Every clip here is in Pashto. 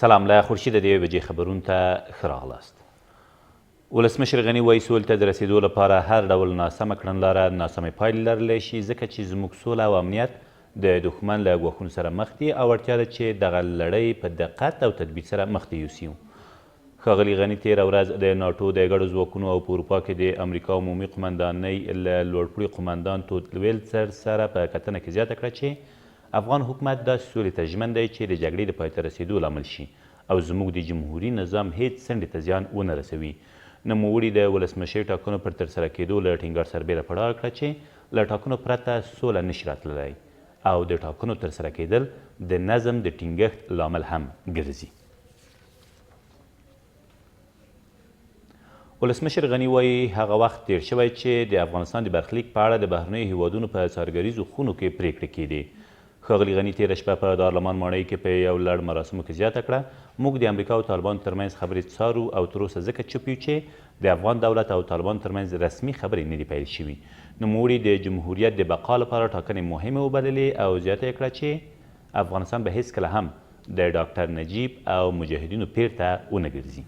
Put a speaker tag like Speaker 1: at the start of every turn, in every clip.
Speaker 1: سلام له خورشید د 1 بجې خبرونو ته ښه راغلاست. ولسمشر غني وایي سولې ته د رسېدو لپاره هر ډول ناسمه کړنلاره ناسمې پایلې لرلی شي ځکه چې زموږ سوله او امنیت د دښمن له ګواښونو سره مخ دي او اړتیا ده چې دغه لړۍ په دقت او تدبیر سره مخ ته یوسي. ښاغلي غني تېره ورځ د ناټو د ګډو ځواکونو او په اروپا کې د امریکا عمومي قمندانۍ له لوړپوړي قمندان تود ویلسر سره په کتنه کې زیاته کړه چې افغان حکومت داسې سولې ته ژمن دی چې د جګړې د پای ته رسېدو لامل شي او زموږ د جمهوري نظام هیڅ څنډې ته زیان ونه رسوي. نوموړي د ولسمشر ټاکنو پر ترسره کېدو له ټینګار سربیره په ډاګه کړه چې له ټاکنو پرته سوله نشي راتللی او د ټاکنو ترسره کېدل د نظم د ټینګښت لامل هم ګرځي. ولسمشر غني وایي هغه وخت تیر شوی چې د افغانستان د برخلیک په اړه د بهرنیو هیوادونو په څارګریزو خونو کې پریکړې کېدې. ښاغلي غني تېره شپه په دارالمان ماڼۍ کې په یو لړ مراسمو کې زیاته کړه موږ د امریکا او طالبانو ترمنځ خبرې څارو او تراوسه ځکه چوپ یو چې د افغان دولت او طالبانو ترمنځ رسمي خبرې نه دي پیل شوي. نوموړي د جمهوریت د بقا لپاره ټاکنې مهمې وبللې او زیاته یې کړه چې افغانستان به هیڅکله هم د ډاکټر نجیب او مجاهدینو پیر ته ونه ګرځي.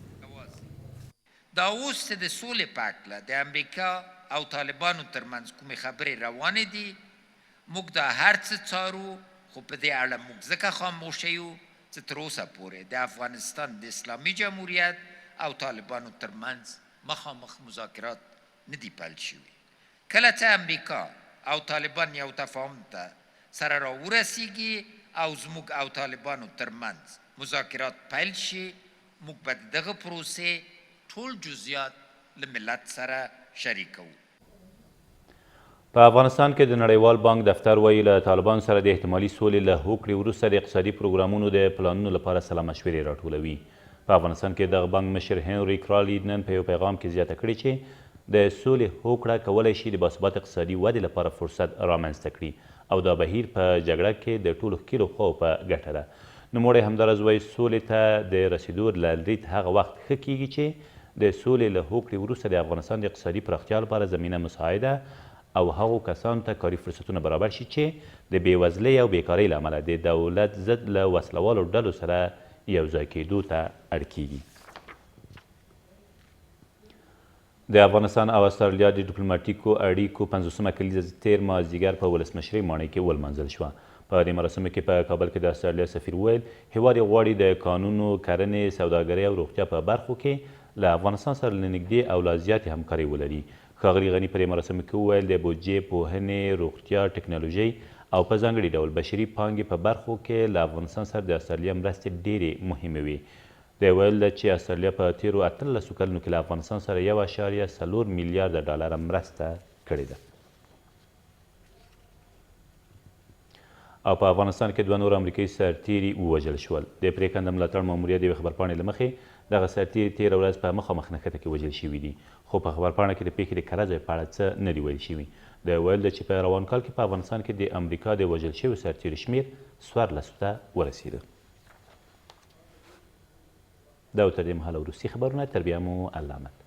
Speaker 2: دا اوس د سولې په هکله د امریکا او طالبانو ترمنځ کومې خبرې روانې دي موږ دا هر څه څارو خو په دې اړه موږ ځکه خاموشه یو چې تر اوسه پورې د افغانستان د اسلامي جمهوریت او طالبانو ترمنځ مخامخ مذاکرات نه دي پیل شوي. کله چې امریکا او طالبان یو تفاهم ته سره راورسیږي او زموږ او طالبانو ترمنځ مذاکرات پیل شي موږ به د دغه پروسې ټول جزئیات له ملت سره شریکوو.
Speaker 1: په افغانستان کې د نړیوال بانک دفتر وایي له طالبانو سره د احتمالي سولې له هوکړې وروسته د اقتصادي پروګرامونو د پلانونو لپاره سلا مشورې راټولوي. په افغانستان کې دغه بانک مشر هنري کرالي نن په یو پیغام کې زیاته کړې چې د سولې هوکړه کولی شي د باثباته اقتصادي ودې لپاره فرصت رامنځته کړي او دا بهیر په جګړه کې د ټولو ښکېلو خواو په ګټه ده. نوموړی همداراز وایي سولې ته د رسېدو لرلید هغه وخت ښه کیږي چې د سولې له هوکړې وروسته د افغانستان د اقتصادي پراختیا لپاره زمینه مساعده او هغو کسانو ته کاري فرصتونه برابر شي چې د بېوزلۍ او بیکارۍ له امله د دولت ضد له وسلوالو ډلو سره یوځای کېدو ته اړ کیږي. د افغانستان او استرالیا د ډیپلوماټیکو اړیکو 50مه کلیزه تېر مازدیګر په ولسمشرۍ ماڼۍ کې ولمانځل شوه. په دې مراسمو کې په کابل کې د استرالیا سفیر وویل هیواد یې غواړي د کانونو کرنې سوداګرۍ او روغتیا په برخو کې له افغانستان سره له نږدې او لا زیاتې همکارۍ ولري. ښاغلي غني په دې مراسمو کې وویل د بودجې پوهنې روغتیا ټکنالوژۍ او په ځانګړي ډول بشري پانګې په برخو کې له افغانستان سره د استرالیا مرستې ډېرې مهمې وي. دی ویل چې استرالیا په تېرو 18 کلونو کې له افغانستان سره 1.4 میلیارده ډالره مرسته کړې ده. او په افغانستان کې 2 نور امریکایي سرتیري ووژل شول. د پرېکنده ملاتړ ماموریت د یوې خبرپاڼې له مخې دغه سرتیري تېره ورځ په مخامخ نښته کې وژل شوي دي خو په خبرپاڼه کې د پیښې د کره ځای په اړه څه نه دي ویل شوي. دی ویل ده چې په روان کال کې په افغانستان کې د امریکا د وژل شویو سرتیرو شمېر 14 ته ورسېده. دا و تر دې مهاله وروستي خبرونه تر بیا مو الله امد.